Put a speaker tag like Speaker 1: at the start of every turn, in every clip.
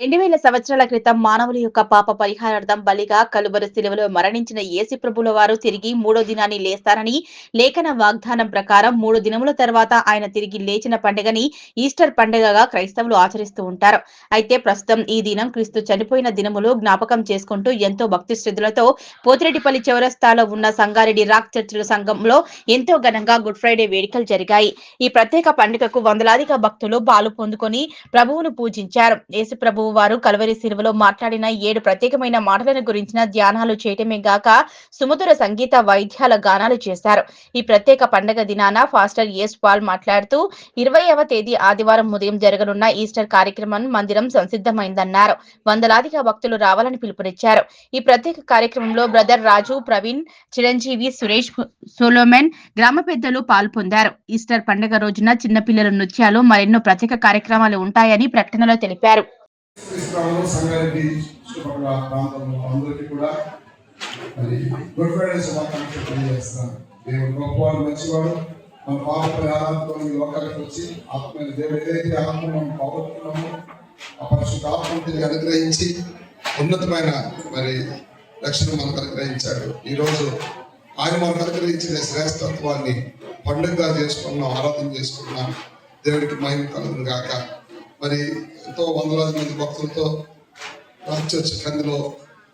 Speaker 1: 2000 సంవత్సరాల క్రితం మానవుల యొక్క పాప పరిహారార్థం బలిగా కలువరి శిలువలో మరణించిన యేసు ప్రభుల వారు తిరిగి మూడో దినాన్ని లేస్తారని లేఖన వాగ్దానం ప్రకారం 3 దినముల తర్వాత ఆయన తిరిగి లేచిన పండుగని ఈస్టర్ పండుగగా క్రైస్తవులు ఆచరిస్తూ ఉంటారు. అయితే ప్రస్తుతం ఈ దినం క్రీస్తు చనిపోయిన దినములు జ్ఞాపకం చేసుకుంటూ ఎంతో భక్తి శ్రద్ధలతో పోతిరెడ్డిపల్లి చౌరస్తాలో ఉన్న సంగారెడ్డి రాక్ చర్చిల సంఘంలో ఎంతో ఘనంగా గుడ్ ఫ్రైడే వేడుకలు జరిగాయి. ఈ ప్రత్యేక పండుగకు వందలాదిగా భక్తులు పాలు పొందుకొని ప్రభువును పూజించారు. యేసు ప్రభువు వారు కలువరి శిలువలో మాట్లాడిన 7 ప్రత్యేకమైన మాటలను గురించిన ధ్యానాలు చేయటమే గాక సుమధుర సంగీత వైద్యాల గానాలు చేశారు. ఈ ప్రత్యేక పండుగ దినాన ఫాస్టర్ ఎస్ పాల్ మాట్లాడుతూ 20వ తేదీ ఆదివారం ఉదయం జరగనున్న ఈస్టర్ కార్యక్రమం మందిరం సంసిద్ధమైందన్నారు. వందలాదిగా భక్తులు రావాలని పిలుపునిచ్చారు. ఈ ప్రత్యేక కార్యక్రమంలో బ్రదర్ రాజు, ప్రవీణ్, చిరంజీవి, సురేష్, సోలోమెన్, గ్రామ పెద్దలు పాల్పొందారు. ఈస్టర్ పండుగ రోజున చిన్నపిల్లల నృత్యాలు మరెన్నో ప్రత్యేక కార్యక్రమాలు ఉంటాయని ప్రకటనలో తెలిపారు.
Speaker 2: సంగారెడ్డి చుట్టుపక్కల ప్రాంతంలో అందరికీ కూడా మరి గుడ్ ఫ్రైడే శుభాకాంక్షలు తెలియజేస్తున్నాను. దేవుడు గొప్పవాడు, మంచివాడు. మన పాప పరిహారంతో ఈ లోకానికి వచ్చి ఆత్మ దేవుడు ఏదైతే ఆత్మ మనం పోగొట్టుకున్నామో ఆ పరిశుద్ధ ఆత్మను తిరిగి అనుగ్రహించి ఉన్నతమైన మరి రక్షణ మనకు అనుగ్రహించాడు. ఈరోజు ఆయన మనకు అనుగ్రహించిన శ్రేష్టత్వాన్ని పండుగగా చేసుకున్నాం, ఆరాధన చేసుకున్నాం. దేవుడికి మహిమ కలుగును గాక. మరి ఎంతో వందలాది మంది భక్తులతో చర్చ్ కందిలో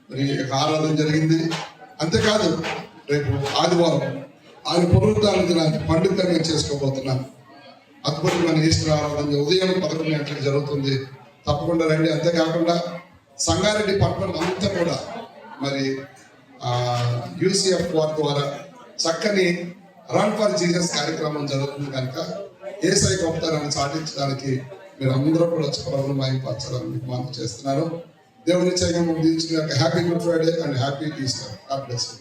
Speaker 2: మరి ఆరాధన జరిగింది. అంతేకాదు రేపు ఆదివారం ఆయన పునరుద్ధాన దినాన్ని పండుగగా మేము చేసుకోబోతున్నాం. అద్భుతమైన ఈస్టర్ ఆరాధన ఉదయం 11 గంటలకు జరుగుతుంది. తప్పకుండా రండి. అంతేకాకుండా సంగారెడ్డి పట్టణం అంతా కూడా మరి UCF వారి ద్వారా చక్కని రన్ ఫర్ జీసస్ కార్యక్రమం జరుగుతుంది కనుక యేసయ్య గొప్పతనాన్ని చాటించడానికి మీరు అందరూ కూడా వచ్చి ప్రభువును మహిమపరచాలని మీకు మనం చేస్తున్నాను. దేవుని చేయగా ముందు happy good Friday and happy Easter. God bless you.